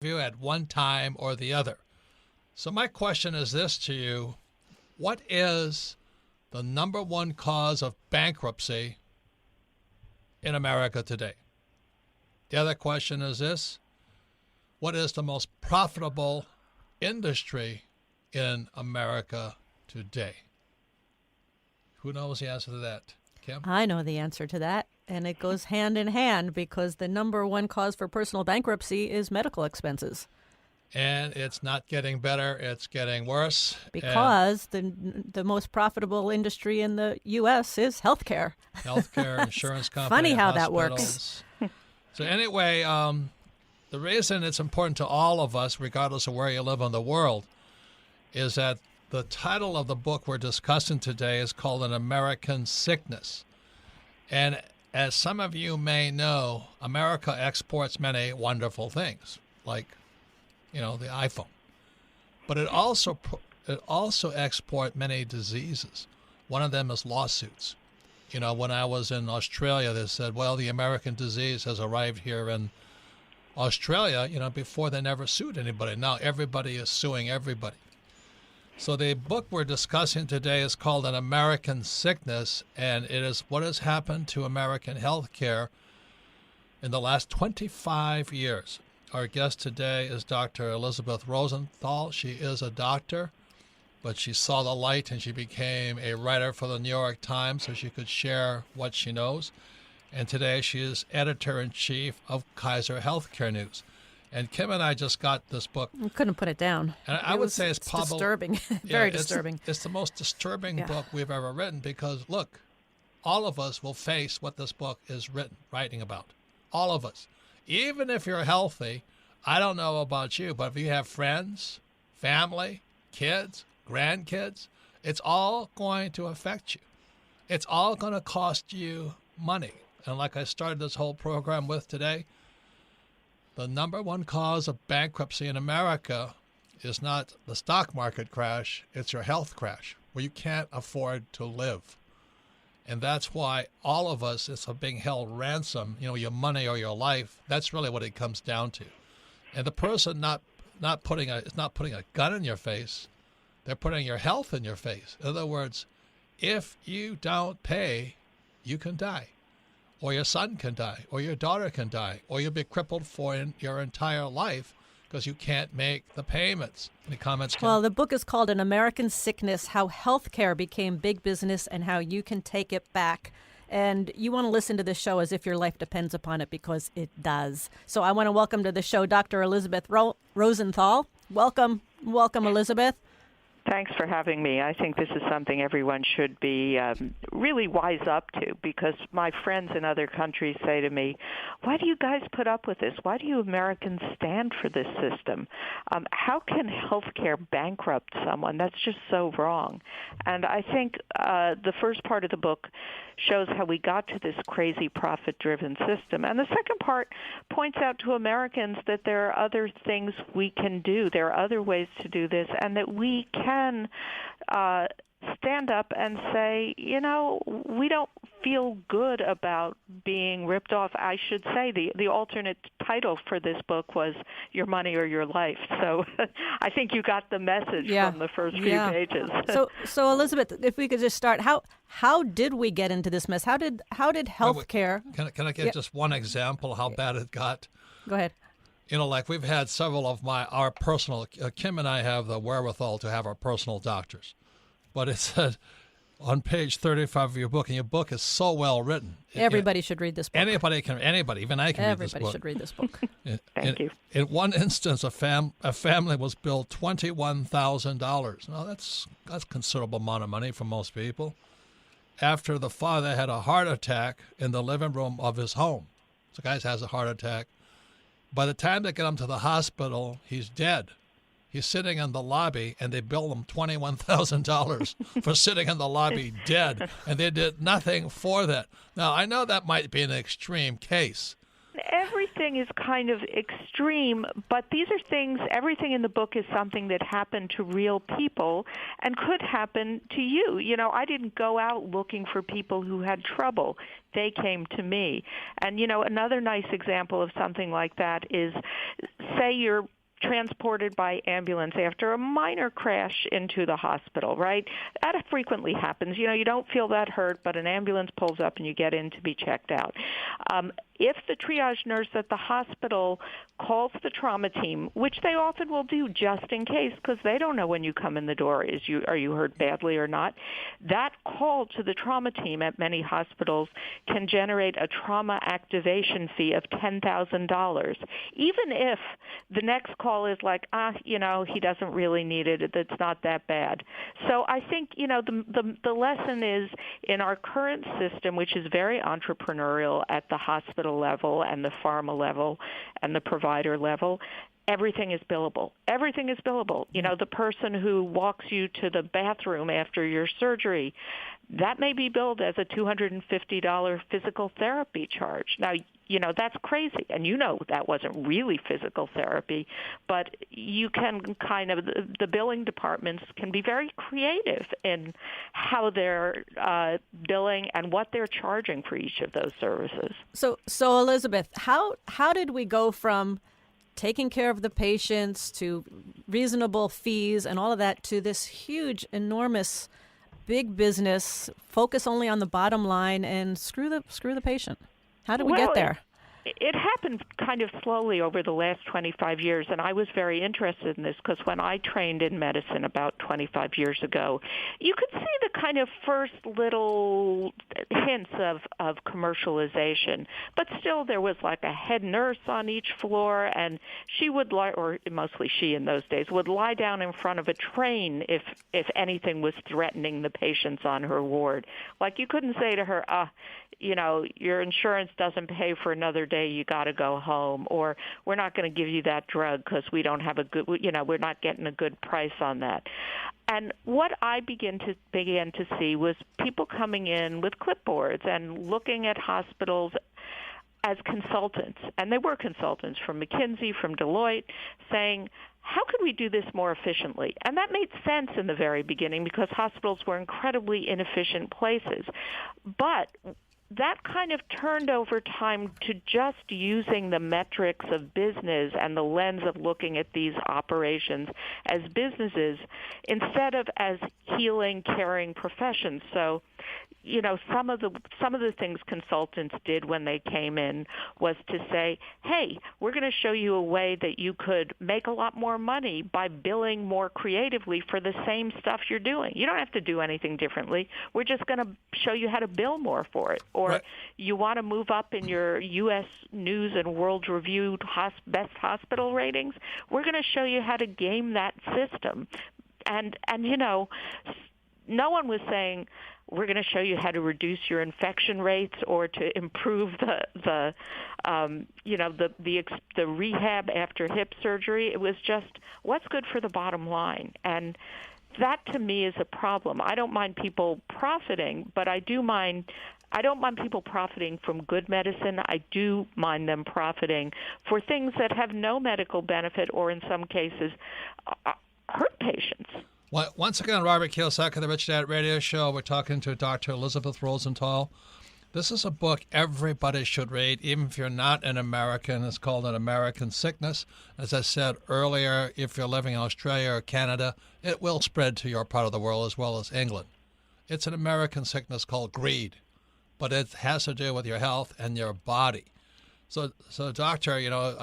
you at one time or the other. So my question is this to you. What is the number one cause of bankruptcy in America today? The other question is this. What is the most profitable industry in America today? Who knows the answer to that? Kim? I know the answer to that, and it goes hand in hand because the number one cause for personal bankruptcy is medical expenses. And it's not getting better, it's getting worse. Because the most profitable industry in the U.S. is healthcare. Healthcare, insurance companies, Funny how that hospitals. works. So anyway, the reason it's important to all of us, regardless of where you live in the world, is that the title of the book we're discussing today is called An American Sickness. And as some of you may know, America exports many wonderful things, like, the iPhone. But it also exports many diseases. One of them is lawsuits. When I was in Australia, they said, well, the American disease has arrived here in Australia, before they never sued anybody. Now everybody is suing everybody. So the book we're discussing today is called An American Sickness, and it is what has happened to American healthcare in the last 25 years. Our guest today is Dr. Elizabeth Rosenthal. She is a doctor, but she saw the light and she became a writer for the New York Times so she could share what she knows. And today she is editor-in-chief of Kaiser Healthcare News. And Kim and I just got this book. I couldn't put it down. And I would say it's probably disturbing. Very disturbing. It's the most disturbing book we've ever written because, look, all of us will face what this book is writing about. All of us. Even if you're healthy, I don't know about you, but if you have friends, family, kids, grandkids, it's all going to affect you. It's all going to cost you money. And like I started this whole program with today, the number one cause of bankruptcy in America is not the stock market crash, it's your health crash, where you can't afford to live. And that's why all of us is being held ransom, your money or your life. That's really what it comes down to. And the person not putting a gun in your face, they're putting your health in your face. In other words, if you don't pay, you can die. Or your son can die, or your daughter can die, or you'll be crippled for your entire life because you can't make the payments. Any comments, Kim? Well, the book is called An American Sickness, How Healthcare Became Big Business and How You Can Take It Back. And you want to listen to this show as if your life depends upon it because it does. So I want to welcome to the show Dr. Elizabeth Rosenthal. Welcome, Elizabeth. Thanks for having me. I think this is something everyone should be really wise up to because my friends in other countries say to me, why do you guys put up with this? Why do you Americans stand for this system? How can healthcare bankrupt someone? That's just so wrong. And I think the first part of the book shows how we got to this crazy profit-driven system. And the second part points out to Americans that there are other things we can do. There are other ways to do this, and that we can stand up and say, we don't feel good about being ripped off. I should say the alternate title for this book was Your Money or Your Life. So I think you got the message from the first few pages. So Elizabeth, if we could just start, how did we get into this mess? How did healthcare? Can I give just one example how bad it got? Go ahead. Like we've had several of our personal, Kim and I have the wherewithal to have our personal doctors. But it said on page 35 of your book, and your book is so well written. Everybody should read this book. Anybody, even I can read this book. Everybody should read this book. Thank you. In one instance, a family was billed $21,000. Now, that's a considerable amount of money for most people. After the father had a heart attack in the living room of his home. So the guy has a heart attack. By the time they get him to the hospital, he's dead. He's sitting in the lobby, and they bill him $21,000 for sitting in the lobby dead, and they did nothing for that. Now, I know that might be an extreme case, everything is kind of extreme, but these are things, everything in the book is something that happened to real people and could happen to you. You know, I didn't go out looking for people who had trouble. They came to me. And, you know, another nice example of something like that is, say you're transported by ambulance after a minor crash into the hospital, right? That frequently happens. You know, you don't feel that hurt, but an ambulance pulls up and you get in to be checked out. If the triage nurse at the hospital calls the trauma team, which they often will do just in case because they don't know when you come in the door, are you hurt badly or not, that call to the trauma team at many hospitals can generate a trauma activation fee of $10,000, even if the next call is like, you know, he doesn't really need it, it's not that bad. So I think, you know, the lesson is in our current system, which is very entrepreneurial at the hospital level and the pharma level and the provider level, everything is billable. Everything is billable. You know, the person who walks you to the bathroom after your surgery, that may be billed as a $250 physical therapy charge. Now, you know, that's crazy. And you know that wasn't really physical therapy, but you can kind of, the billing departments can be very creative in how they're billing and what they're charging for each of those services. So Elizabeth, how did we go from taking care of the patients to reasonable fees and all of that to this huge, enormous, big business, focus only on the bottom line and screw the patient? How did we get there? It happened kind of slowly over the last 25 years, and I was very interested in this because when I trained in medicine about 25 years ago, you could see the kind of first little hints of commercialization, but still there was like a head nurse on each floor, and she would lie, or mostly she in those days, would lie down in front of a train if anything was threatening the patients on her ward. Like you couldn't say to her, you know, your insurance doesn't pay for another day, you got to go home, or we're not going to give you that drug because we don't have a good, you know, we're not getting a good price on that. And what I began to see was people coming in with clipboards and looking at hospitals as consultants, and they were consultants from McKinsey, from Deloitte, saying, how could we do this more efficiently? And that made sense in the very beginning because hospitals were incredibly inefficient places. But that kind of turned over time to just using the metrics of business and the lens of looking at these operations as businesses instead of as healing, caring professions. So, you know, some of the things consultants did when they came in was to say, hey, we're going to show you a way that you could make a lot more money by billing more creatively for the same stuff you're doing. You don't have to do anything differently. We're just going to show you how to bill more for it. Or right. You want to move up in your U.S. News and World Review best hospital ratings? We're going to show you how to game that system. And you know, no one was saying, we're going to show you how to reduce your infection rates or to improve the rehab after hip surgery. It was just what's good for the bottom line. And that to me is a problem. I don't mind people profiting, but I don't mind people profiting from good medicine. I do mind them profiting for things that have no medical benefit or in some cases hurt patients. Well, once again, Robert Kiyosaki, the Rich Dad Radio Show. We're talking to Dr. Elizabeth Rosenthal. This is a book everybody should read, even if you're not an American. It's called An American Sickness. As I said earlier, if you're living in Australia or Canada, it will spread to your part of the world as well as England. It's an American sickness called greed, but it has to do with your health and your body. So doctor, you know,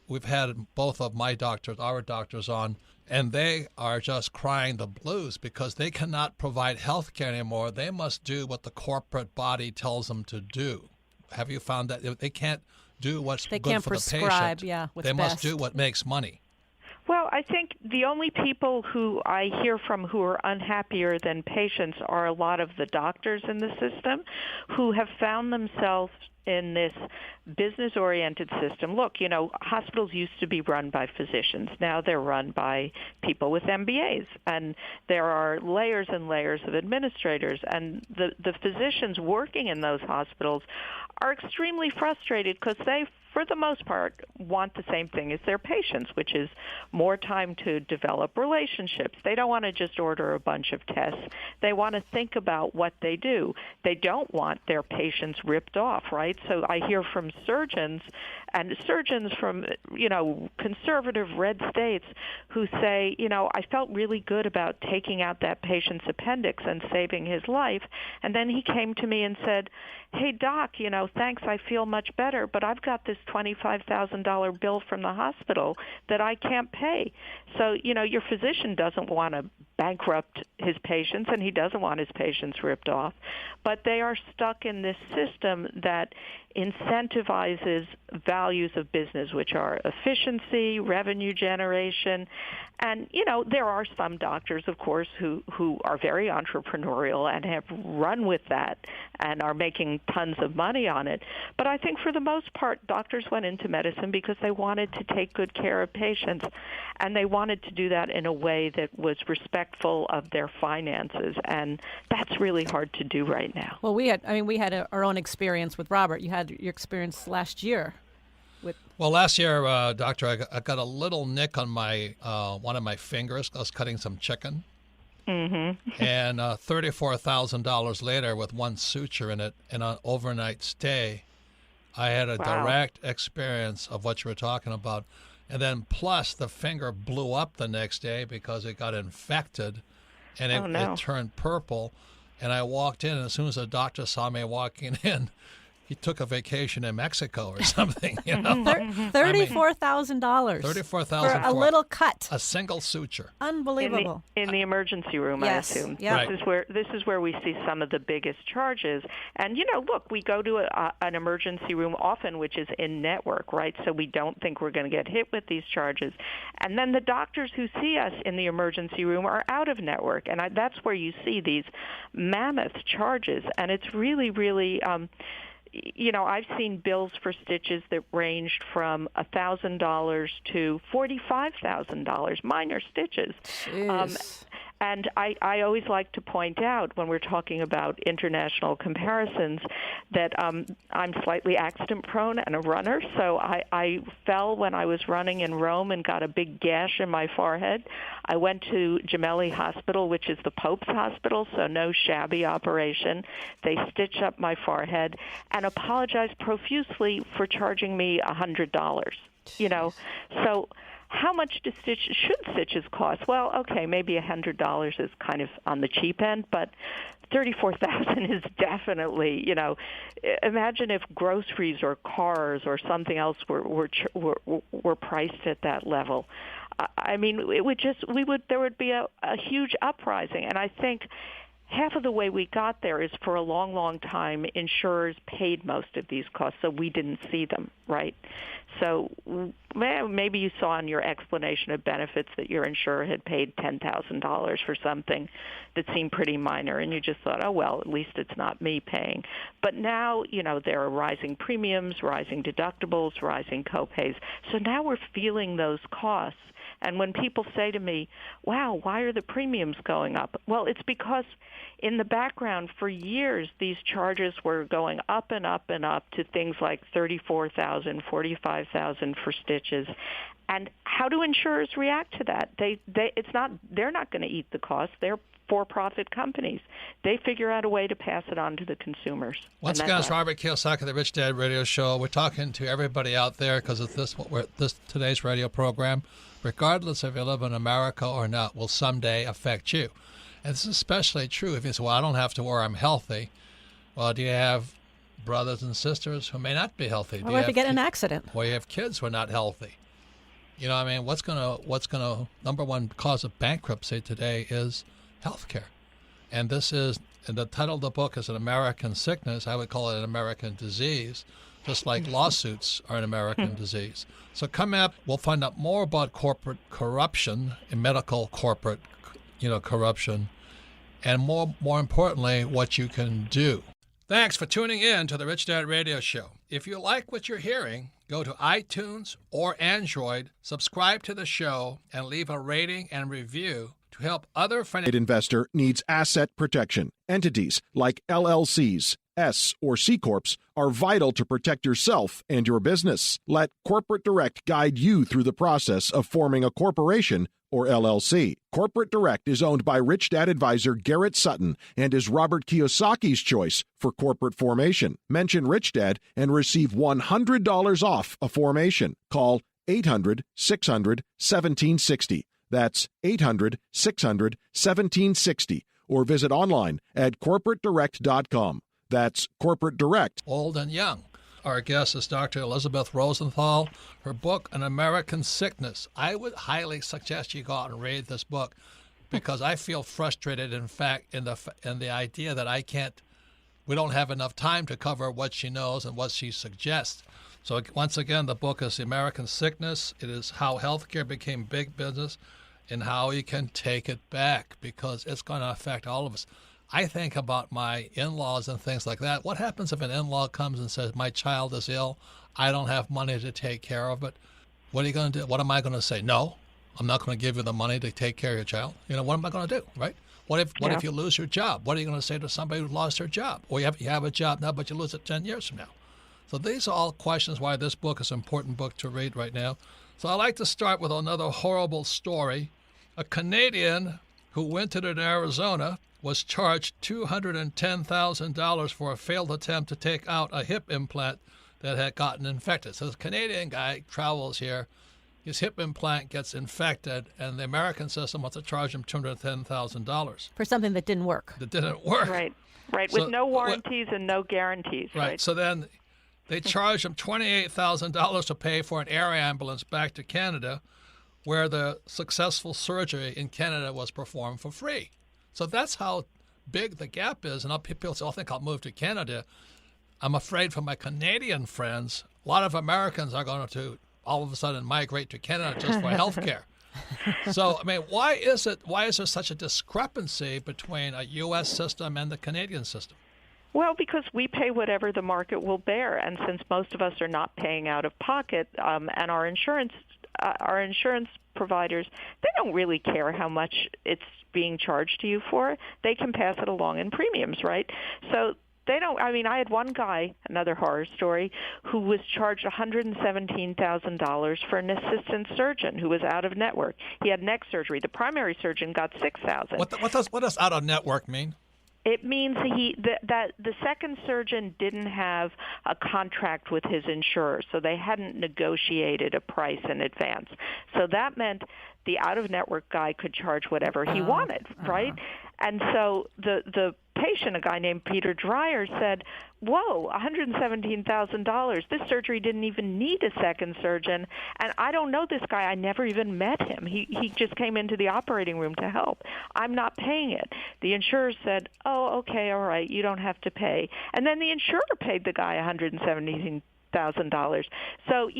we've had both of my doctors, our doctors on, and they are just crying the blues because they cannot provide health care anymore. They must do what the corporate body tells them to do. Have you found that? They can't do what's good for the patient. They must do what makes money. Well, I think the only people who I hear from who are unhappier than patients are a lot of the doctors in the system who have found themselves in this business-oriented system. Look, you know, hospitals used to be run by physicians. Now they're run by people with MBAs, and there are layers and layers of administrators, and the physicians working in those hospitals are extremely frustrated because they for the most part, want the same thing as their patients, which is more time to develop relationships. They don't want to just order a bunch of tests. They want to think about what they do. They don't want their patients ripped off, right? So I hear from surgeons from, conservative red states who say, I felt really good about taking out that patient's appendix and saving his life. And then he came to me and said, hey, doc, thanks, I feel much better, but I've got this $25,000 bill from the hospital that I can't pay. So, your physician doesn't want to bankrupt his patients, and he doesn't want his patients ripped off. But they are stuck in this system that incentivizes values of business, which are efficiency, revenue generation. And, there are some doctors, of course, who are very entrepreneurial and have run with that and are making tons of money on it. But I think for the most part, doctors went into medicine because they wanted to take good care of patients, and they wanted to do that in a way that was respectful of their finances. And that's really hard to do right now. Well, we had our own experience with Robert. You had your experience last year. Well, last year, doctor, I got a little nick on my one of my fingers. I was cutting some chicken. Mm-hmm. And $34,000 later, with one suture in it and an overnight stay, I had a direct experience of what you were talking about. And then plus the finger blew up the next day because it got infected, and it turned purple. And I walked in, and as soon as the doctor saw me walking in, he took a vacation in Mexico or something, $34,000. $34,000 for a little cut. A single suture. Unbelievable. In the emergency room, yes. I assume. Yep. This is where we see some of the biggest charges. And look, we go to an emergency room often, which is in network, right? So we don't think we're going to get hit with these charges. And then the doctors who see us in the emergency room are out of network, and that's where you see these mammoth charges. And it's really, really. I've seen bills for stitches that ranged from $1,000 to $45,000, minor stitches. And I always like to point out when we're talking about international comparisons that I'm slightly accident-prone and a runner. So I fell when I was running in Rome and got a big gash in my forehead. I went to Gemelli Hospital, which is the Pope's hospital, so no shabby operation. They stitched up my forehead and apologized profusely for charging me $100. So how much should stitches cost? Well, okay, maybe $100 is kind of on the cheap end, but $34,000 is definitely, imagine if groceries or cars or something else were priced at that level. I mean, there would be a huge uprising, and I think half of the way we got there is for a long, long time, insurers paid most of these costs, so we didn't see them, right? So maybe you saw in your explanation of benefits that your insurer had paid $10,000 for something that seemed pretty minor, and you just thought, oh, well, at least it's not me paying. But now, there are rising premiums, rising deductibles, rising copays. So now we're feeling those costs. And when people say to me, wow, why are the premiums going up? Well, it's because in the background for years, these charges were going up and up and up to things like $34,000, $45,000 for stitches. And how do insurers react to that? They're not going to eat the cost. They're for-profit companies. They figure out a way to pass it on to the consumers. Once again, it's Robert Kiyosaki, the Rich Dad Radio Show. We're talking to everybody out there because of today's radio program. Regardless if you live in America or not, will someday affect you. And this is especially true if you say, well, I don't have to worry, I'm healthy. Well, do you have brothers and sisters who may not be healthy? Or if you get in an accident. Or you have kids who are not healthy. What's gonna number one cause of bankruptcy today is healthcare. And the title of the book is An American Sickness. I would call it an American disease, just like lawsuits are an American disease. So coming up, we'll find out more about corporate corruption and medical corporate, corruption, and more importantly, what you can do. Thanks for tuning in to the Rich Dad Radio Show. If you like what you're hearing, go to iTunes or Android, subscribe to the show, and leave a rating and review to help other financial investor needs asset protection. Entities like LLCs, S or C Corps are vital to protect yourself and your business. Let Corporate Direct guide you through the process of forming a corporation or LLC. Corporate Direct is owned by Rich Dad advisor Garrett Sutton and is Robert Kiyosaki's choice for corporate formation. Mention Rich Dad and receive $100 off a formation. Call 800-600-1760. That's 800-600-1760. Or visit online at corporatedirect.com. That's Corporate Direct. old and young. Our guest is Dr. Elizabeth Rosenthal. Her book, An American Sickness. I would highly suggest you go out and read this book because I feel frustrated, in fact, in the idea that we don't have enough time to cover what she knows and what she suggests. So once again, the book is The American Sickness. It is how healthcare became big business and how you can take it back because it's going to affect all of us. I think about my in-laws and things like that. What happens if an in-law comes and says, my child is ill, I don't have money to take care of it? What are you going to do? What am I going to say? No, I'm not going to give you the money to take care of your child. What am I going to do, right? What if you lose your job? What are you going to say to somebody who lost their job? Or you have a job now, but you lose it 10 years from now. So these are all questions why this book is an important book to read right now. So I'd like to start with another horrible story. A Canadian who wintered in Arizona was charged $210,000 for a failed attempt to take out a hip implant that had gotten infected. So this Canadian guy travels here, his hip implant gets infected, and the American system wants to charge him $210,000. For something that didn't work. That didn't work. Right, So, with no warranties and no guarantees. Right, so then they charged him $28,000 to pay for an air ambulance back to Canada, where the successful surgery in Canada was performed for free. So that's how big the gap is. And people say, I think I'll move to Canada. I'm afraid for my Canadian friends, a lot of Americans are going to all of a sudden migrate to Canada just for health care. So, why is there such a discrepancy between a U.S. system and the Canadian system? Well, because we pay whatever the market will bear. And since most of us are not paying out of pocket, and our insurance providers, they don't really care how much it's being charged to you for. They can pass it along in premiums, right? So they don't. I had one guy, another horror story, who was charged $117,000 for an assistant surgeon who was out of network. He had neck surgery. The primary surgeon got $6,000. What does out of network mean? It means that the second surgeon didn't have a contract with his insurer, so they hadn't negotiated a price in advance. So that meant the out-of-network guy could charge whatever he wanted, right? And so the patient, a guy named Peter Dreyer, said, whoa, $117,000. This surgery didn't even need a second surgeon, and I don't know this guy. I never even met him. He just came into the operating room to help. I'm not paying it. The insurer said, oh, okay, all right, you don't have to pay. And then the insurer paid the guy $117,000. So,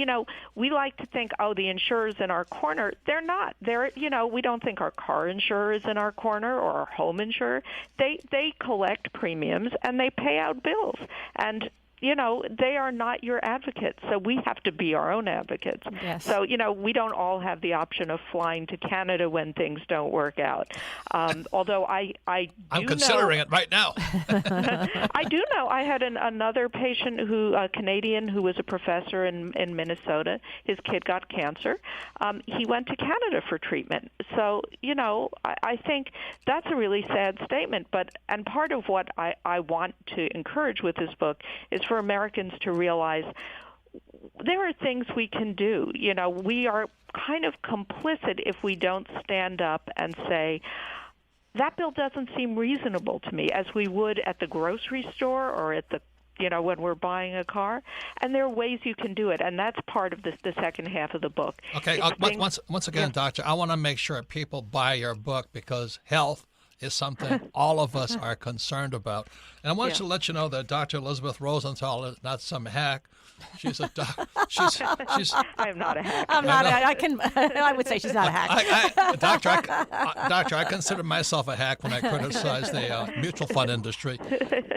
we like to think, oh, the insurer's in our corner. They're not. We don't think our car insurer is in our corner or our home insurer. They collect premiums and they pay out bills. And they are not your advocates, so we have to be our own advocates. Yes. So, we don't all have the option of flying to Canada when things don't work out. Although I'm considering it right now. I do know. I had another patient a Canadian who was a professor in Minnesota. His kid got cancer. He went to Canada for treatment. So, I think that's a really sad statement. And part of what I want to encourage with this book is for Americans to realize there are things we can do. We are kind of complicit if we don't stand up and say, that bill doesn't seem reasonable to me, as we would at the grocery store or at the when we're buying a car. And there are ways you can do it, and that's part of the second half of the book. Okay, once again, Doctor, I want to make sure people buy your book because health is something all of us are concerned about. And I want to let you know that Dr. Elizabeth Rosenthal is not some hack. She's a she's I'm not a hack. I'm not. I would say she's not a hack. Doctor, I consider myself a hack when I criticize the mutual fund industry.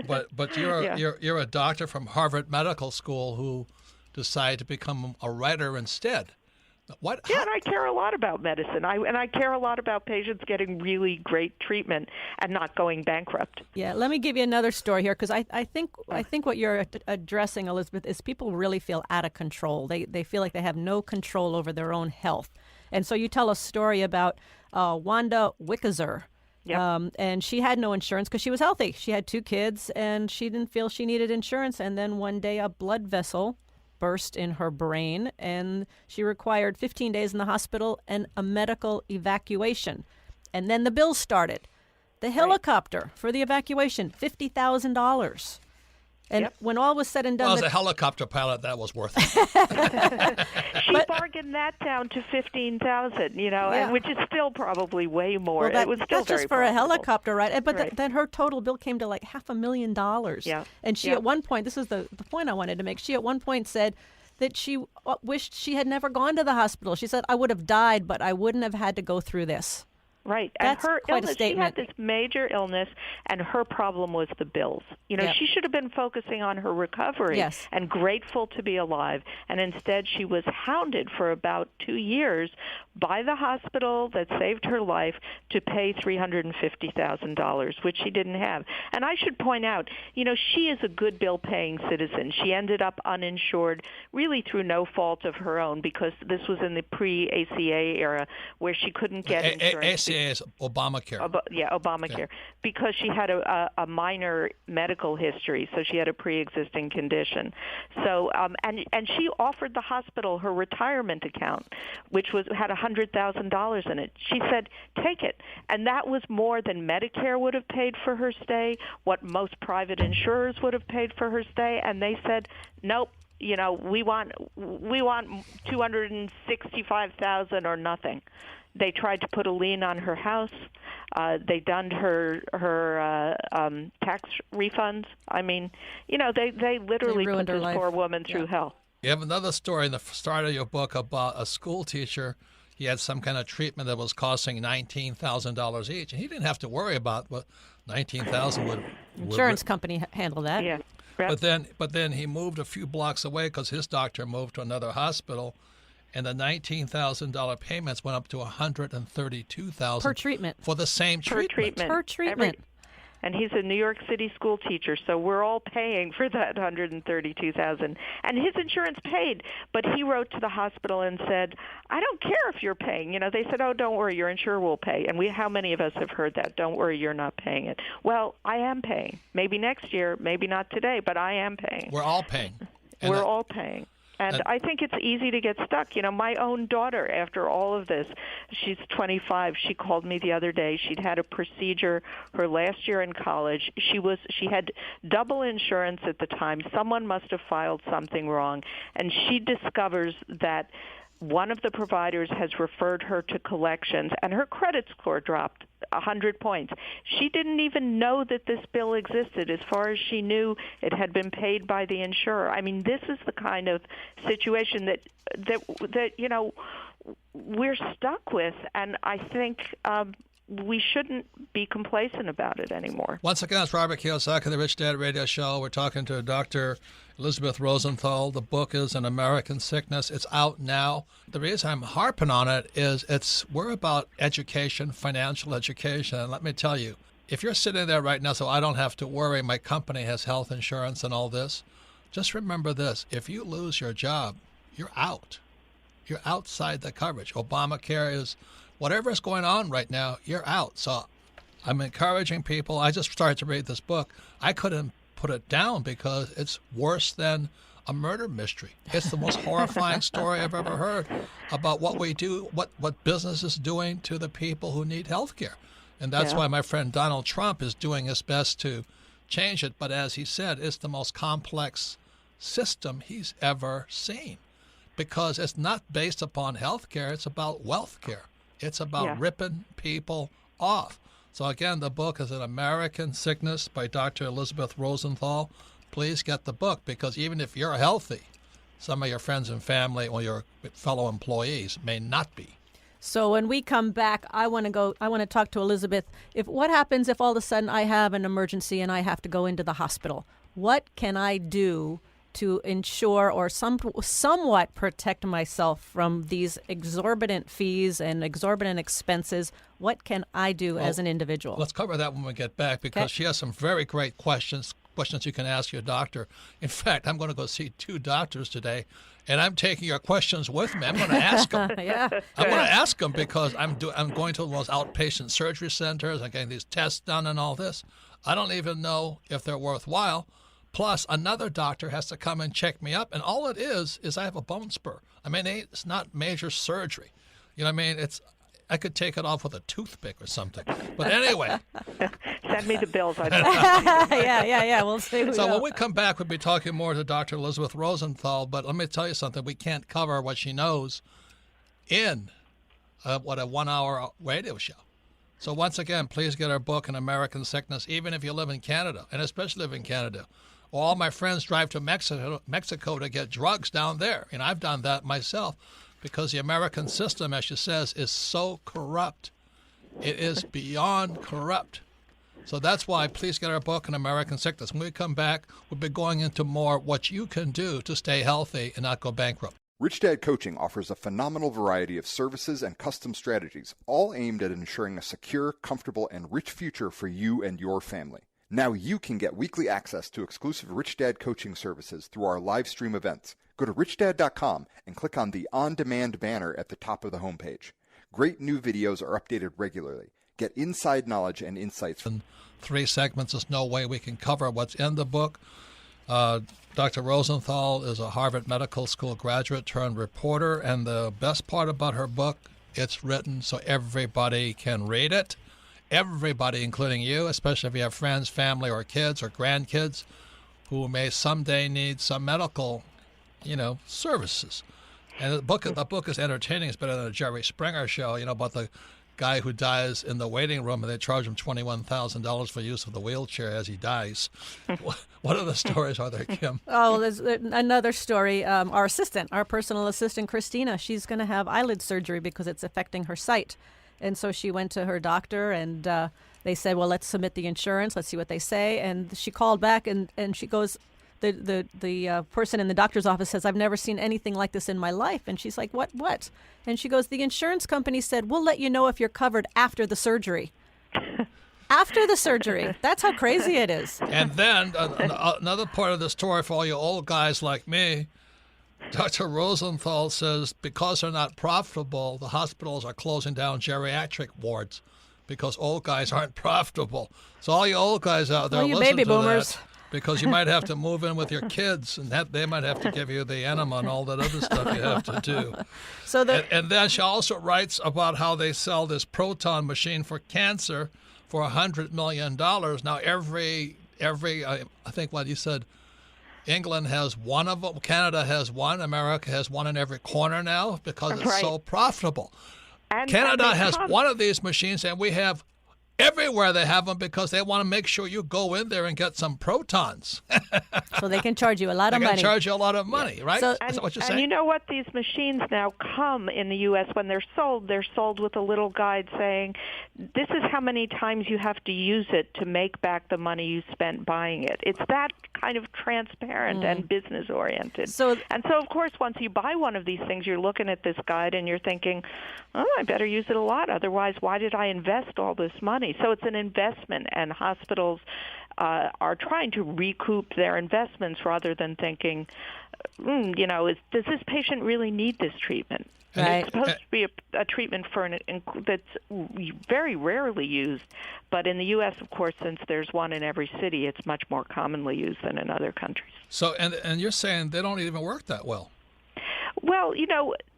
But you're a doctor from Harvard Medical School who decided to become a writer instead. Yeah, and I care a lot about medicine. I care a lot about patients getting really great treatment and not going bankrupt. Yeah, let me give you another story here, because I think what you're addressing, Elizabeth, is people really feel out of control. They feel like they have no control over their own health. And so you tell a story about Wanda Wickezer. Yep. And she had no insurance because she was healthy. She had 2 kids, and she didn't feel she needed insurance. And then one day a blood vessel burst in her brain, and she required 15 days in the hospital and a medical evacuation. And then the bills started. The helicopter for the evacuation, $50,000. And when all was said and done... Well, as a helicopter pilot, that was worth it. She bargained that down to $15,000, and which is still probably way more. Well, it was still that's just for profitable. a helicopter, right? But then her total bill came to like $500,000. Yeah. And she at one point, this is the point I wanted to make, she at one point said that she wished she had never gone to the hospital. She said, I would have died, but I wouldn't have had to go through this. Right. That's and her quite illness, a statement. she had this major illness, and her problem was the bills. She should have been focusing on her recovery and grateful to be alive. And instead, she was hounded for about 2 years by the hospital that saved her life to pay $350,000, which she didn't have. And I should point out, she is a good bill-paying citizen. She ended up uninsured really through no fault of her own, because this was in the pre-ACA era where she couldn't get insurance. ACA is Obamacare. Obamacare. Because she had a minor medical history, so she had a pre-existing condition. So, and she offered the hospital her retirement account, which had $100,000 in it. She said, take it. And that was more than Medicare would have paid for her stay, what most private insurers would have paid for her stay. And they said, nope, we want $265,000 or nothing. They tried to put a lien on her house. They dunned her tax refunds. I mean, they literally put this poor woman through hell. You have another story in the start of your book about a school teacher. He had some kind of treatment that was costing $19,000 each, and he didn't have to worry about what $19,000 would. Insurance company handled that. Yeah. But then he moved a few blocks away because his doctor moved to another hospital. And the $19,000 payments went up to $132,000 per treatment for the same treatment. Per treatment. And he's a New York City school teacher, so we're all paying for that $132,000. And his insurance paid, but he wrote to the hospital and said, "I don't care if you're paying." They said, "Oh, don't worry, your insurer will pay." And how many of us have heard that? Don't worry, you're not paying it. Well, I am paying. Maybe next year, maybe not today, but I am paying. We're all paying. We're all paying. And I think it's easy to get stuck. My own daughter, after all of this, she's 25. She called me the other day. She'd had a procedure her last year in college. She had double insurance at the time. Someone must have filed something wrong. And she discovers that one of the providers has referred her to collections, and her credit score dropped 100 points. She didn't even know that this bill existed. As far as she knew, it had been paid by the insurer. I mean, this is the kind of situation that we're stuck with, and I think we shouldn't be complacent about it anymore. Once again, it's Robert Kiyosaki, the Rich Dad Radio Show. We're talking to Dr. Elizabeth Rosenthal. The book is An American Sickness. It's out now. The reason I'm harping on it is we're about education, financial education. And let me tell you, if you're sitting there right now, so I don't have to worry, my company has health insurance and all this, just remember this. If you lose your job, you're out. You're outside the coverage. Obamacare is... Whatever is going on right now, you're out. So I'm encouraging people. I just started to read this book. I couldn't put it down because it's worse than a murder mystery. It's the most horrifying story I've ever heard about what we do, what business is doing to the people who need health care. And that's why my friend Donald Trump is doing his best to change it. But as he said, it's the most complex system he's ever seen because it's not based upon health care. It's about wealth care. It's about ripping people off. So again, the book is An American Sickness by Dr. Elizabeth Rosenthal. Please get the book because even if you're healthy, some of your friends and family or your fellow employees may not be. So when we come back, I want to talk to Elizabeth. What happens if all of a sudden I have an emergency and I have to go into the hospital? What can I do to ensure or somewhat protect myself from these exorbitant fees and exorbitant expenses? What can I do as an individual? Let's cover that when we get back, because she has some very great questions you can ask your doctor. In fact, I'm going to go see 2 doctors today, and I'm taking your questions with me. I'm going to ask them. I'm going to ask them because I'm going to those outpatient surgery centers. I'm getting these tests done and all this. I don't even know if they're worthwhile. Plus, another doctor has to come and check me up, and all it is I have a bone spur. I mean, it's not major surgery. You know what I mean? I could take it off with a toothpick or something. But anyway. Send me the bills. Yeah. We'll see. So when we come back, we'll be talking more to Dr. Elizabeth Rosenthal. But let me tell you something. We can't cover what she knows in a 1-hour radio show. So once again, please get our book, An American Sickness, even if you live in Canada, and especially live in Canada. All my friends drive to Mexico to get drugs down there. And I've done that myself. Because the American system, as she says, is so corrupt. It is beyond corrupt. So that's why please get our book, An American Sickness. When we come back, we'll be going into more what you can do to stay healthy and not go bankrupt. Rich Dad Coaching offers a phenomenal variety of services and custom strategies, all aimed at ensuring a secure, comfortable, and rich future for you and your family. Now you can get weekly access to exclusive Rich Dad coaching services through our live stream events. Go to richdad.com and click on the on-demand banner at the top of the homepage. Great new videos are updated regularly. Get inside knowledge and insights. In 3 segments, there's no way we can cover what's in the book. Dr. Rosenthal is a Harvard Medical School graduate turned reporter, and the best part about her book, it's written so everybody can read it. Everybody, including you, especially if you have friends, family, or kids or grandkids who may someday need some medical services. And the book is entertaining. It's better than a Jerry Springer show, about the guy who dies in the waiting room and they charge him $21,000 for use of the wheelchair as he dies. What other stories are there, Kim? Oh, there's another story. Our personal assistant, Christina, she's going to have eyelid surgery because it's affecting her sight. And so she went to her doctor and they said, well, let's submit the insurance. Let's see what they say. And she called back and she goes, the person in the doctor's office says, I've never seen anything like this in my life. And she's like, what? And she goes, the insurance company said, we'll let you know if you're covered after the surgery. After the surgery. That's how crazy it is. And then another part of the story for all you old guys like me, Dr. Rosenthal says because they're not profitable, the hospitals are closing down geriatric wards because old guys aren't profitable. So all you old guys out there, well, you listen baby to boomers. that. Because you might have to move in with your kids, and they might have to give you the enema and all that other stuff you have to do. So and then she also writes about how they sell this proton machine for cancer for $100 million. Now every I think what you said, England has one of them, Canada has one, America has one in every corner now because it's so profitable. And Canada has one of these machines, and we have everywhere they have them because they want to make sure you go in there and get some protons. So they can charge you a lot of money. They can charge you a lot of money, right? So, Is that what you're saying? And you know what? These machines now come in the U.S. when they're sold with a little guide saying, this is how many times you have to use it to make back the money you spent buying it. It's that kind of transparent and business-oriented. And so, of course, once you buy one of these things, you're looking at this guide and you're thinking, oh, I better use it a lot. Otherwise, why did I invest all this money? So it's an investment, and hospitals are trying to recoup their investments rather than thinking, does this patient really need this treatment? Right. It's supposed to be a treatment for that's very rarely used, but in the U.S., of course, since there's one in every city, it's much more commonly used than in other countries. So, and you're saying they don't even work that well? Well,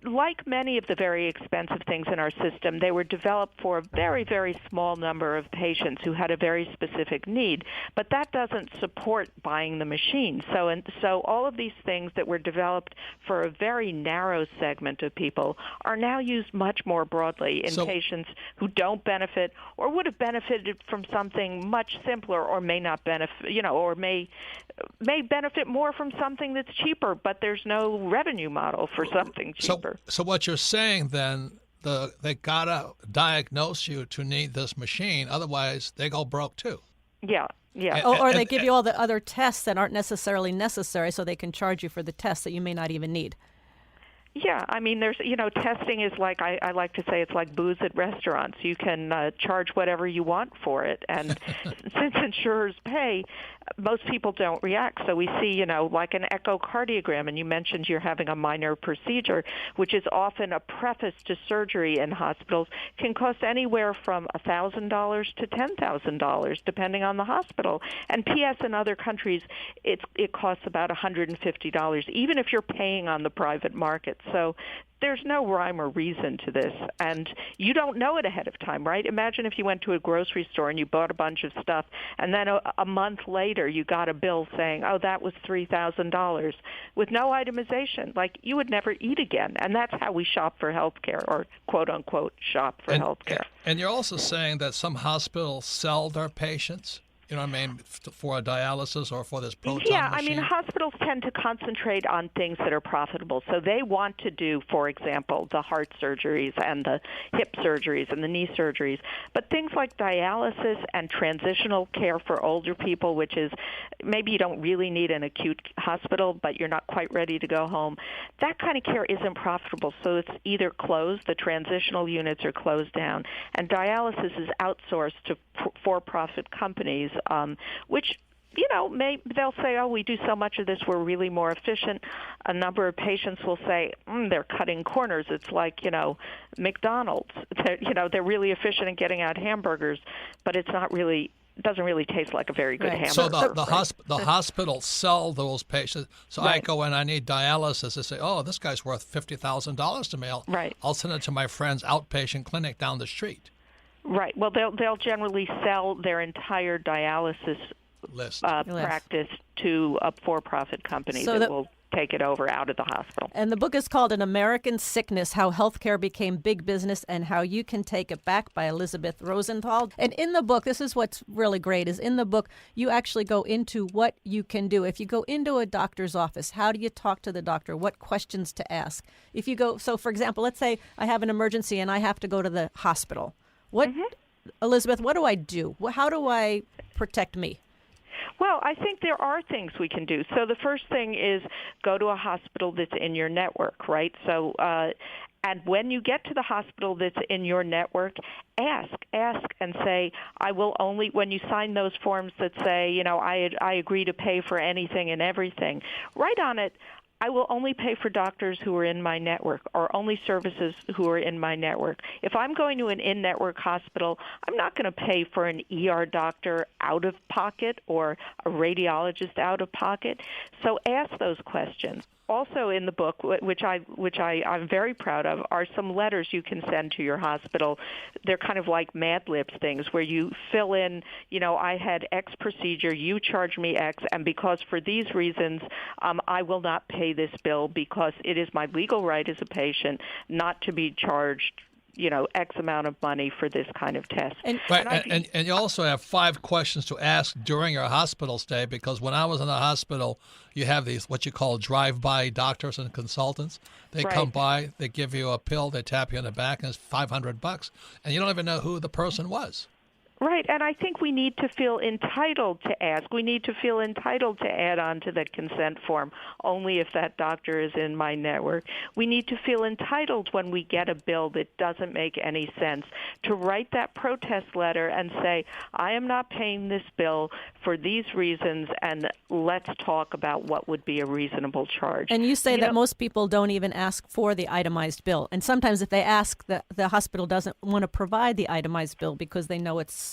like many of the very expensive things in our system, they were developed for a very, very small number of patients who had a very specific need. But that doesn't support buying the machine. So all of these things that were developed for a very narrow segment of people are now used much more broadly in patients who don't benefit or would have benefited from something much simpler or may not benefit, or may benefit more from something that's cheaper, but there's no revenue model for something cheaper. So what you're saying then, they gotta diagnose you to need this machine, otherwise they go broke too. Yeah, Yeah. Or they give you all the other tests that aren't necessarily necessary, so they can charge you for the tests that you may not even need. Yeah, I mean, there's, testing is like, I like to say it's like booze at restaurants. You can charge whatever you want for it. And since insurers pay, most people don't react. So we see, like an echocardiogram, and you mentioned you're having a minor procedure, which is often a preface to surgery in hospitals, can cost anywhere from $1,000 to $10,000, depending on the hospital. And P.S. in other countries, it costs about $150, even if you're paying on the private market. So there's no rhyme or reason to this, and you don't know it ahead of time, right? Imagine if you went to a grocery store and you bought a bunch of stuff, and then a month later you got a bill saying, oh, that was $3,000, with no itemization. Like, you would never eat again, and that's how we shop for health care, or quote-unquote shop for health care. And you're also saying that some hospitals sell their patients? You know what I mean, for a dialysis or for this proton machine? I mean, hospitals tend to concentrate on things that are profitable. So they want to do, for example, the heart surgeries and the hip surgeries and the knee surgeries. But things like dialysis and transitional care for older people, which is maybe you don't really need an acute hospital, but you're not quite ready to go home, that kind of care isn't profitable. So it's either closed, the transitional units are closed down, and dialysis is outsourced to for-profit companies, which, they'll say, oh, we do so much of this, we're really more efficient. A number of patients will say, they're cutting corners. It's like, McDonald's. They're really efficient in getting out hamburgers, but it doesn't really taste like a very good hamburger. So the hospitals sell those patients. So I go in, I need dialysis. They say, oh, this guy's worth $50,000 to me. I'll send it to my friend's outpatient clinic down the street. Right. Well, they'll generally sell their entire dialysis practice to a for-profit company that will take it over out of the hospital. And the book is called An American Sickness, How Healthcare Became Big Business and How You Can Take It Back by Elizabeth Rosenthal. And in the book, this is what's really great, is in the book, you actually go into what you can do. If you go into a doctor's office, how do you talk to the doctor? What questions to ask? If you go, so for example, let's say I have an emergency and I have to go to the hospital. Elizabeth, what do I do? How do I protect me? Well, I think there are things we can do. So the first thing is go to a hospital that's in your network, right? So, and when you get to the hospital that's in your network, ask and say, I will only, when you sign those forms that say, I agree to pay for anything and everything, write on it, I will only pay for doctors who are in my network, or only services who are in my network. If I'm going to an in-network hospital, I'm not going to pay for an ER doctor out of pocket or a radiologist out of pocket. So ask those questions. Also in the book, which I'm very proud of, are some letters you can send to your hospital. They're kind of like Mad Libs things where you fill in, I had X procedure, you charge me X, and because for these reasons, I will not pay this bill because it is my legal right as a patient not to be charged X amount of money for this kind of test. And you also have 5 questions to ask during your hospital stay, because when I was in the hospital, you have these what you call drive-by doctors and consultants. They come by, they give you a pill, they tap you on the back, and it's $500, and you don't even know who the person was. Right, and I think we need to feel entitled to ask. We need to feel entitled to add on to that consent form, only if that doctor is in my network. We need to feel entitled when we get a bill that doesn't make any sense to write that protest letter and say, I am not paying this bill for these reasons, and let's talk about what would be a reasonable charge. And you say that most people don't even ask for the itemized bill. And sometimes if they ask, the hospital doesn't want to provide the itemized bill because they know it's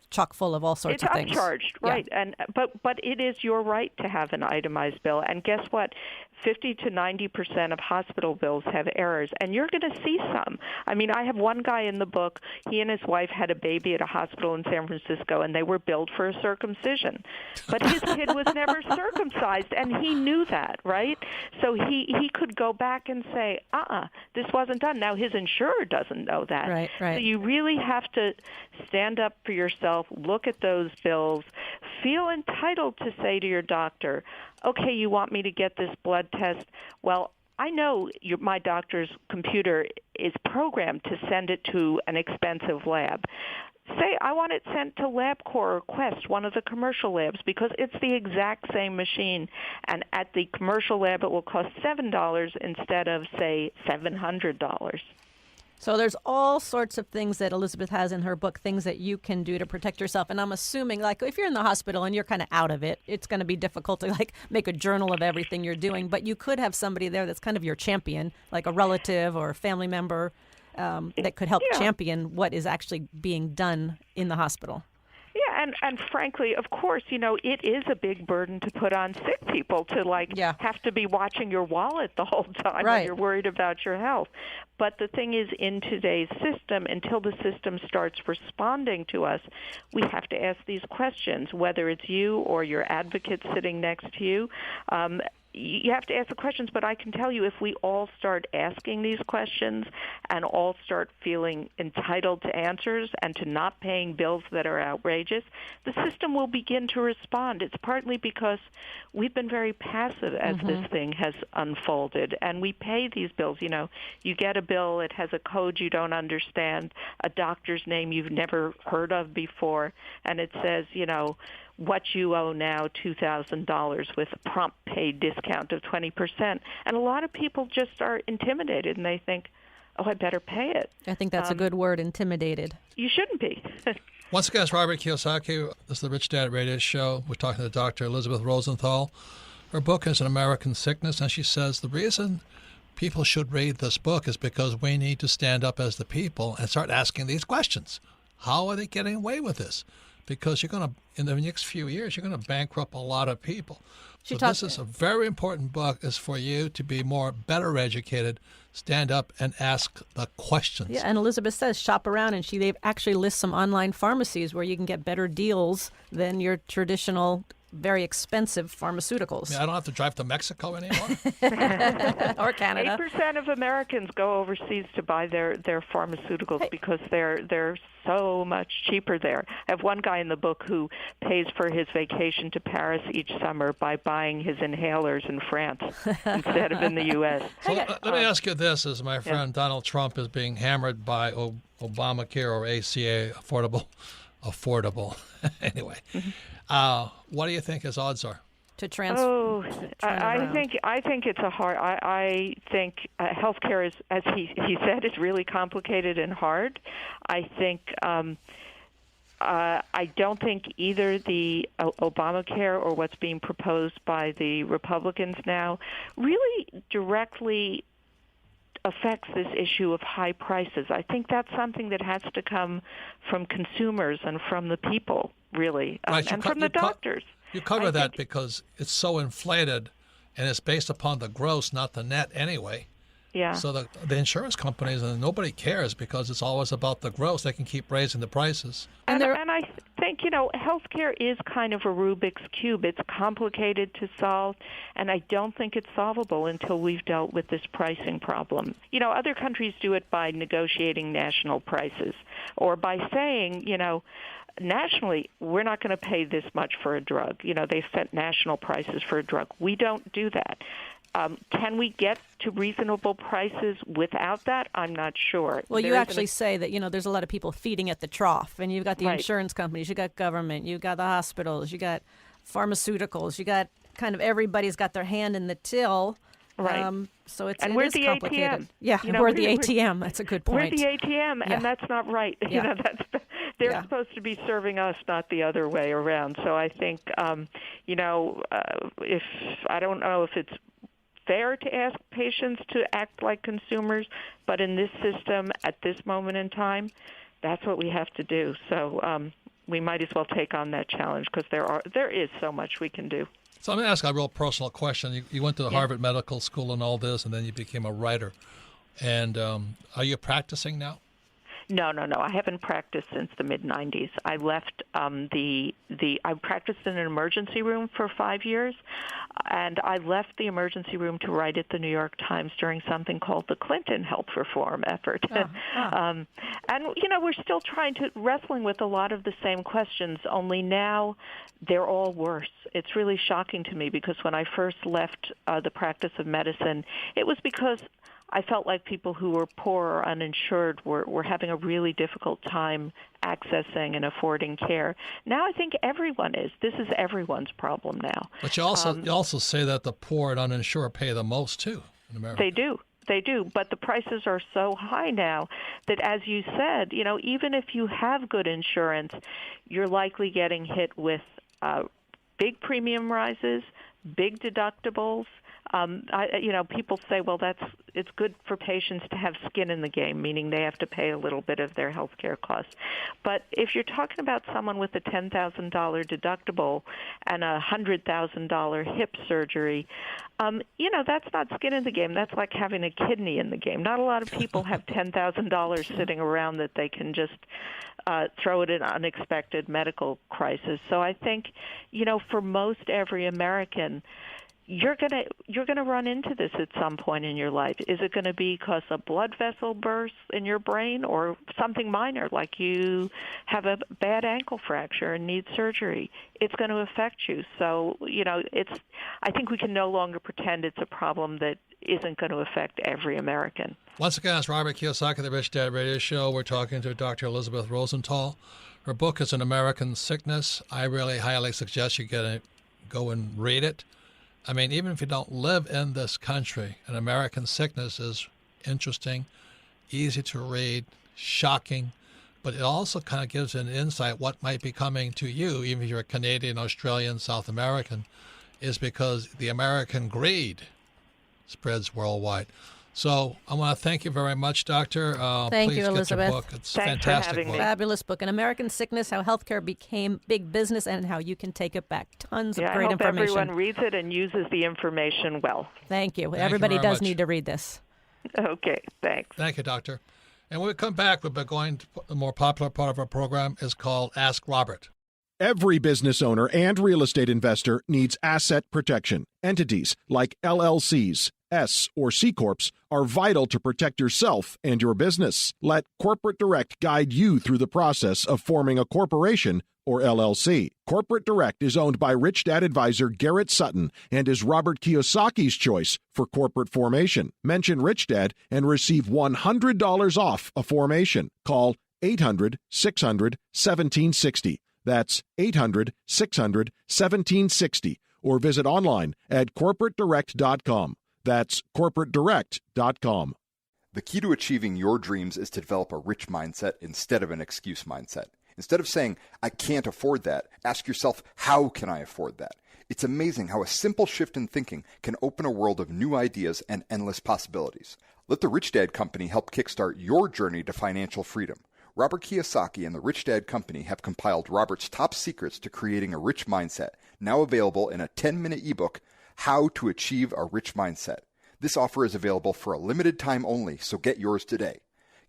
chock full of all sorts of things. It's upcharged, right? Yeah. But it is your right to have an itemized bill. And guess what? 50 to 90% of hospital bills have errors, and you're going to see some. I mean, I have one guy in the book, he and his wife had a baby at a hospital in San Francisco, and they were billed for a circumcision. But his kid was never circumcised, and he knew that, right? So he could go back and say, this wasn't done. Now, his insurer doesn't know that. Right. So you really have to stand up for yourself, look at those bills, feel entitled to say to your doctor, okay, you want me to get this blood test? Well, I know my doctor's computer is programmed to send it to an expensive lab. Say I want it sent to LabCorp or Quest, one of the commercial labs, because it's the exact same machine. And at the commercial lab, it will cost $7 instead of, say, $700. So there's all sorts of things that Elizabeth has in her book, things that you can do to protect yourself. And I'm assuming, like, if you're in the hospital and you're kind of out of it, it's going to be difficult to, like, make a journal of everything you're doing. But you could have somebody there that's kind of your champion, like a relative or a family member that could help champion what is actually being done in the hospital. Yeah, and frankly, of course, it is a big burden to put on sick people to have to be watching your wallet the whole time when you're worried about your health. But the thing is, in today's system, until the system starts responding to us, we have to ask these questions, whether it's you or your advocate sitting next to you. You have to ask the questions, but I can tell you if we all start asking these questions and all start feeling entitled to answers and to not paying bills that are outrageous, the system will begin to respond. It's partly because we've been very passive as this thing has unfolded, and we pay these bills. You get a bill, it has a code you don't understand, a doctor's name you've never heard of before, and it says, what you owe now, $2,000 with a prompt pay discount of 20%. And a lot of people just are intimidated, and they think, oh, I better pay it. I think that's a good word, intimidated. You shouldn't be. Once again, it's Robert Kiyosaki. This is the Rich Dad Radio Show. We're talking to Dr. Elizabeth Rosenthal. Her book is An American Sickness, and she says the reason people should read this book is because we need to stand up as the people and start asking these questions. How are they getting away with this? Because you're going to, in the next few years, you're going to bankrupt a lot of people. This is a very important book. Is for you to be better educated, stand up and ask the questions. Yeah, and Elizabeth says shop around, and they actually lists some online pharmacies where you can get better deals than your traditional, very expensive pharmaceuticals. I don't have to drive to Mexico anymore. Or Canada. 8% of Americans go overseas to buy their pharmaceuticals because they're so much cheaper there. I have one guy in the book who pays for his vacation to Paris each summer by buying his inhalers in France instead of in the U.S. So let me ask you this, as my friend Donald Trump is being hammered by Obamacare or ACA, affordable. Anyway, what do you think his odds are? To transfer. I think it's a hard. I think healthcare is, as he said, is really complicated and hard. I think I don't think either the Obamacare or what's being proposed by the Republicans now really directly affects this issue of high prices. I think that's something that has to come from consumers and from the people, really, and from the doctors. You cover that because it's so inflated, and it's based upon the gross, not the net anyway. Yeah. So the insurance companies, and nobody cares because it's always about the gross. They can keep raising the prices. And I think, healthcare is kind of a Rubik's Cube. It's complicated to solve, and I don't think it's solvable until we've dealt with this pricing problem. Other countries do it by negotiating national prices or by saying, nationally, we're not going to pay this much for a drug. They've set national prices for a drug. We don't do that. Can we get to reasonable prices without that? I'm not sure. Well, you actually say that, there's a lot of people feeding at the trough, and you've got the insurance companies, you've got government, you've got the hospitals, you got pharmaceuticals, you got kind of everybody's got their hand in the till. Right. So it we're is the complicated. ATM. Yeah, we're the ATM. That's a good point. We're the ATM, and that's not right. Yeah. They're supposed to be serving us, not the other way around. So I think, if I don't know if it's fair to ask patients to act like consumers, but in this system, at this moment in time, that's what we have to do. So we might as well take on that challenge because there is so much we can do. So I'm going to ask a real personal question. You went to the Harvard Medical School and all this, and then you became a writer. And are you practicing now? No. I haven't practiced since the mid-'90s. I left I practiced in an emergency room for 5 years, and I left the emergency room to write at the New York Times during something called the Clinton Health Reform effort. And, we're still wrestling with a lot of the same questions, only now they're all worse. It's really shocking to me because when I first left the practice of medicine, it was because I felt like people who were poor or uninsured were having a really difficult time accessing and affording care. Now I think everyone is. This is everyone's problem now. But you also say that the poor and uninsured pay the most, too, in America. They do, but the prices are so high now that, as you said, even if you have good insurance, you're likely getting hit with big premium rises, big deductibles. People say, well, it's good for patients to have skin in the game, meaning they have to pay a little bit of their health care costs. But if you're talking about someone with a $10,000 deductible and a $100,000 hip surgery, that's not skin in the game. That's like having a kidney in the game. Not a lot of people have $10,000 sitting around that they can just throw at an unexpected medical crisis. So I think, for most every American, you're gonna run into this at some point in your life. Is it going to be because a blood vessel bursts in your brain, or something minor like you have a bad ankle fracture and need surgery? It's going to affect you. So I think we can no longer pretend it's a problem that isn't going to affect every American. Once again, it's Robert Kiyosaki, the Rich Dad Radio Show. We're talking to Dr. Elizabeth Rosenthal. Her book is An American Sickness. I really highly suggest you go and read it. I mean, even if you don't live in this country, An American Sickness is interesting, easy to read, shocking, but it also kind of gives an insight what might be coming to you, even if you're a Canadian, Australian, South American, is because the American greed spreads worldwide. So I want to thank you very much, Doctor. Thank please you, get Elizabeth. your book. It's Thanks fantastic for having book. me. Fabulous book, An American Sickness, How Healthcare Became Big Business and How You Can Take It Back. Tons of I great hope information. everyone reads it and uses the information well. Thank you. Thank you Everybody very does much. need to read this. Okay, thanks. Thank you, Doctor. And when we come back, we'll be going to the more popular part of our program is called Ask Robert. Every business owner and real estate investor needs asset protection. Entities like LLCs, S or C Corps are vital to protect yourself and your business. Let Corporate Direct guide you through the process of forming a corporation or LLC. Corporate Direct is owned by Rich Dad advisor Garrett Sutton and is Robert Kiyosaki's choice for corporate formation. Mention Rich Dad and receive $100 off a formation. Call 800-600-1760. That's 800-600-1760. Or visit online at corporatedirect.com. That's corporatedirect.com. The key to achieving your dreams is to develop a rich mindset instead of an excuse mindset. Instead of saying, I can't afford that, ask yourself, how can I afford that? It's amazing how a simple shift in thinking can open a world of new ideas and endless possibilities. Let the Rich Dad Company help kickstart your journey to financial freedom. Robert Kiyosaki and the Rich Dad Company have compiled Robert's top secrets to creating a rich mindset, now available in a 10-minute ebook, How to Achieve a Rich Mindset. This offer is available for a limited time only, so get yours today.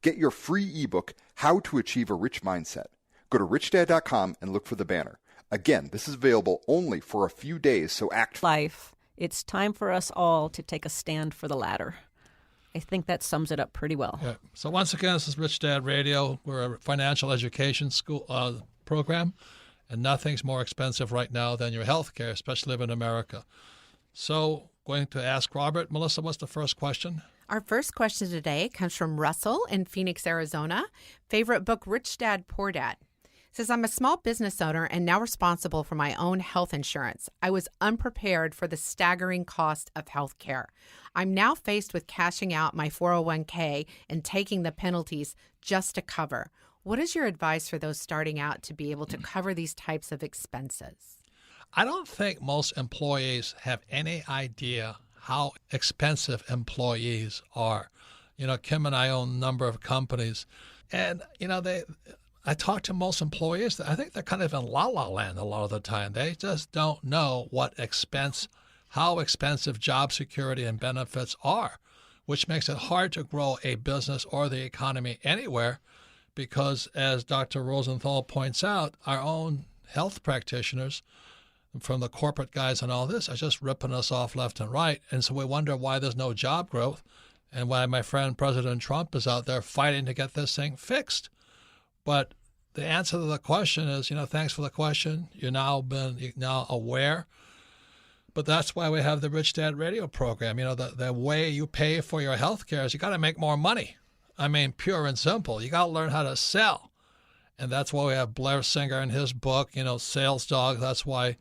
Get your free ebook, How to Achieve a Rich Mindset. Go to richdad.com and look for the banner. Again, this is available only for a few days, so act Life. It's time for us all to take a stand for the latter. I think that sums it up pretty well. Yeah. So once again, this is Rich Dad Radio. We're a financial education school program, and nothing's more expensive right now than your health care, especially living in America. So going to ask Robert. Melissa, what's the first question? Our first question today comes from Russell in Phoenix, Arizona. Favorite book, Rich Dad, Poor Dad. Says, I'm a small business owner and now responsible for my own health insurance. I was unprepared for the staggering cost of health care. I'm now faced with cashing out my 401k and taking the penalties just to cover. What is your advice for those starting out to be able to cover these types of expenses? I don't think most employees have any idea how expensive employees are. Kim and I own a number of companies, and, I talk to most employees. I think they're kind of in la-la land a lot of the time. They just don't know how expensive job security and benefits are, which makes it hard to grow a business or the economy anywhere because, as Dr. Rosenthal points out, our own health practitioners from the corporate guys and all this are just ripping us off left and right. And so we wonder why there's no job growth and why my friend President Trump is out there fighting to get this thing fixed. But the answer to the question is, thanks for the question. You're now aware. But that's why we have the Rich Dad radio program. The way you pay for your health care is you got to make more money. I mean, pure and simple. You got to learn how to sell. And that's why we have Blair Singer in his book, Sales Dog. That's why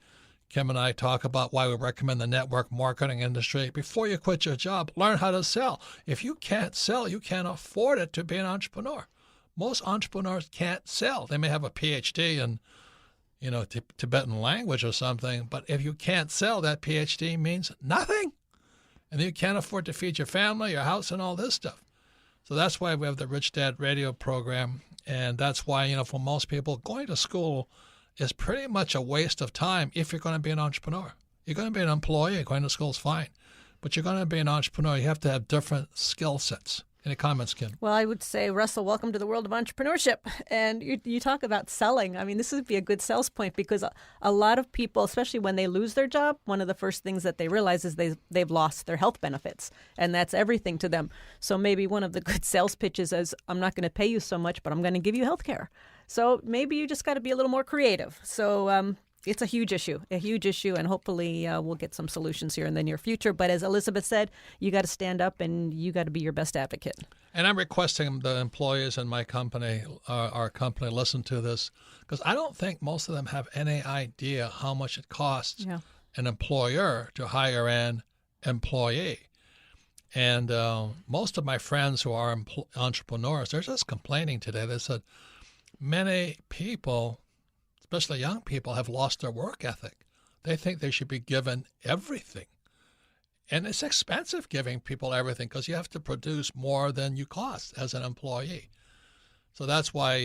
Kim and I talk about why we recommend the network marketing industry. Before you quit your job, learn how to sell. If you can't sell, you can't afford it to be an entrepreneur. Most entrepreneurs can't sell. They may have a PhD in, Tibetan language or something, but if you can't sell, that PhD means nothing. And you can't afford to feed your family, your house, and all this stuff. So that's why we have the Rich Dad radio program. And that's why, for most people, going to school is pretty much a waste of time if you're going to be an entrepreneur. You're going to be an employee, going to school is fine. But you're going to be an entrepreneur, you have to have different skill sets. Any comments, Kim? Well, I would say, Russell, welcome to the world of entrepreneurship. And you talk about selling. I mean, this would be a good sales point because a lot of people, especially when they lose their job, one of the first things that they realize is they've lost their health benefits. And that's everything to them. So maybe one of the good sales pitches is, I'm not going to pay you so much, but I'm going to give you health care. So maybe you just got to be a little more creative. So it's a huge issue, and hopefully we'll get some solutions here in the near future. But as Elizabeth said, you got to stand up and you got to be your best advocate. And I'm requesting the employees in my company, our company, listen to this, because I don't think most of them have any idea how much it costs an employer to hire an employee. And most of my friends who are entrepreneurs, they're just complaining today. They said many people, especially young people, have lost their work ethic. They think they should be given everything. And it's expensive giving people everything because you have to produce more than you cost as an employee. So that's why,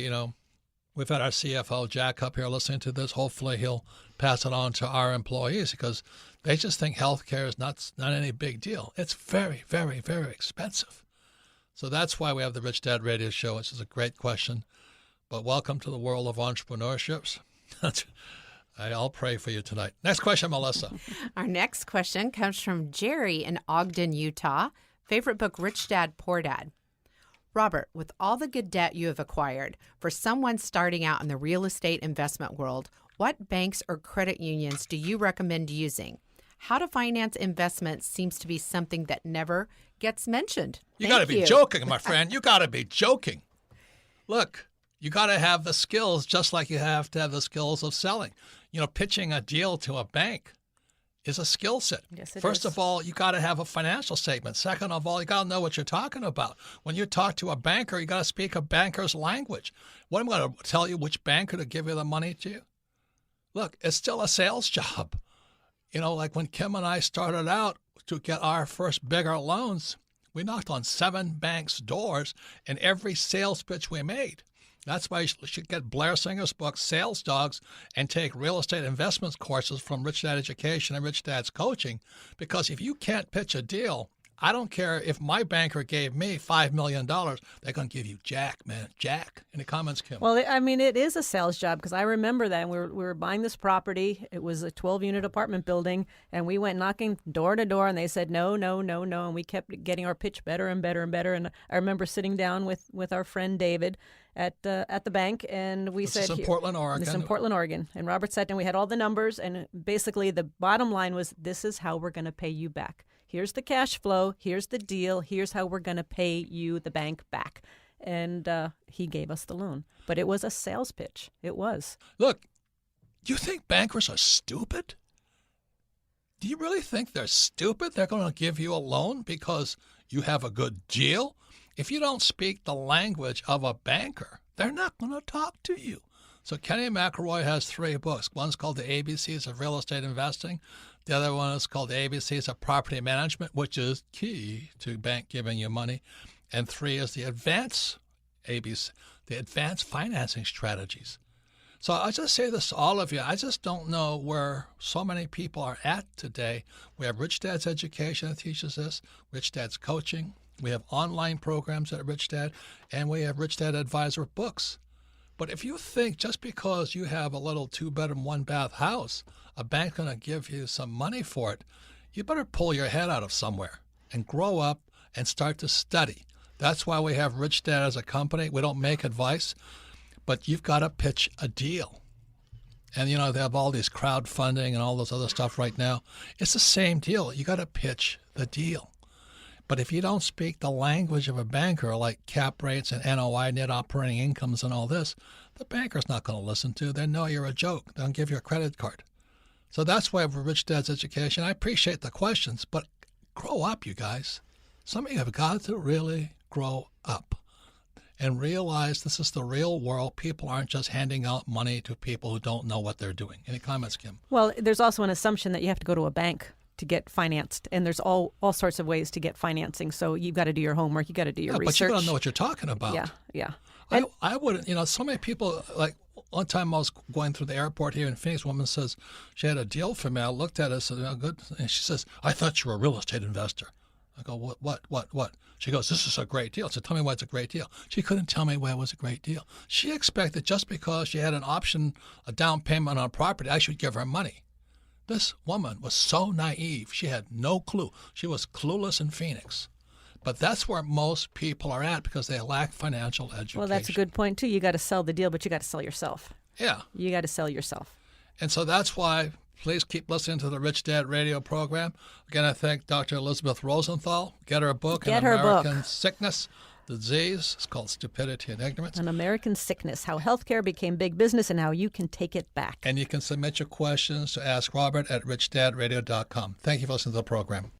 we've had our CFO, Jack, up here listening to this. Hopefully he'll pass it on to our employees because they just think healthcare is not any big deal. It's very, very, very expensive. So that's why we have the Rich Dad Radio Show, which is a great question. But welcome to the world of entrepreneurships. I'll pray for you tonight. Next question, Melissa. Our next question comes from Jerry in Ogden, Utah. Favorite book, Rich Dad, Poor Dad. Robert, with all the good debt you have acquired, for someone starting out in the real estate investment world, what banks or credit unions do you recommend using? How to finance investments seems to be something that never gets mentioned. You got to be joking, my friend. You got to be joking. Look, you got to have the skills just like you have to have the skills of selling. Pitching a deal to a bank is a skill set. Yes, it First is. of all, you got to have a financial statement. Second of all, you got to know what you're talking about. When you talk to a banker, you got to speak a banker's language. What am I going to tell you which banker to give you the money to? Look, it's still a sales job. Like when Kim and I started out to get our first bigger loans, we knocked on 7 banks' doors in every sales pitch we made. That's why you should get Blair Singer's book, Sales Dogs, and take real estate investments courses from Rich Dad Education and Rich Dad's Coaching. Because if you can't pitch a deal, I don't care if my banker gave me $5 million, they're going to give you jack, man, jack. Any comments, Kim? Well, I mean, it is a sales job because I remember that we were buying this property. It was a 12-unit apartment building, and we went knocking door to door, and they said, no, no, no, no, and we kept getting our pitch better and better and better. And I remember sitting down with our friend David at the bank, and we said, This is in Portland, Oregon. This is in Portland, Oregon. And Robert sat down. We had all the numbers, and basically the bottom line was, this is how we're going to pay you back. Here's the cash flow. Here's the deal. Here's how we're going to pay you, the bank, back. And he gave us the loan. But it was a sales pitch. It was. Look, do you think bankers are stupid? Do you really think they're stupid? They're going to give you a loan because you have a good deal? If you don't speak the language of a banker, they're not going to talk to you. So Kenny McElroy has 3 books. One's called The ABCs of Real Estate Investing. The other one is called The ABCs of Property Management, which is key to bank giving you money. And 3 is the Advanced ABC, the Advanced Financing Strategies. So I just say this to all of you. I just don't know where so many people are at today. We have Rich Dad's Education that teaches this, Rich Dad's Coaching, We have online programs at Rich Dad, and we have Rich Dad Advisor books. But if you think just because you have a little 2-bedroom, 1-bath house, a bank's going to give you some money for it, you better pull your head out of somewhere and grow up and start to study. That's why we have Rich Dad as a company. We don't make advice, but you've got to pitch a deal. And, you know, they have all these crowdfunding and all this other stuff right now. It's the same deal. You got to pitch the deal. But if you don't speak the language of a banker, like cap rates and NOI, net operating incomes and all this, the banker's not going to listen to you. They know you're a joke. They'll give you a credit card. So that's why for Rich Dad's Education, I appreciate the questions, but grow up, you guys. Some of you have got to really grow up and realize this is the real world. People aren't just handing out money to people who don't know what they're doing. Any comments, Kim? Well, there's also an assumption that you have to go to a bank to get financed, and there's all sorts of ways to get financing. So you've got to do your homework. You got to do your research. But you got to know what you're talking about. Yeah. I wouldn't, you know, so many people, like one time I was going through the airport here in Phoenix, a woman says she had a deal for me. I looked at it and said, oh, good. And she says, I thought you were a real estate investor. I go, what? She goes, this is a great deal. I said, tell me why it's a great deal. She couldn't tell me why it was a great deal. She expected just because she had an option, a down payment on a property, I should give her money. This woman was so naive. She had no clue. She was clueless in Phoenix. But that's where most people are at because they lack financial education. Well, that's a good point, too. You got to sell the deal, but you got to sell yourself. Yeah. You got to sell yourself. And so that's why please keep listening to the Rich Dad radio program. Again, I thank Dr. Elizabeth Rosenthal. Get her book, Get her American book. Sickness, Disease. It's called Stupidity and Ignorance. An American Sickness, How Healthcare Became Big Business and How You Can Take It Back. And you can submit your questions to Ask Robert at richdadradio.com. Thank you for listening to the program.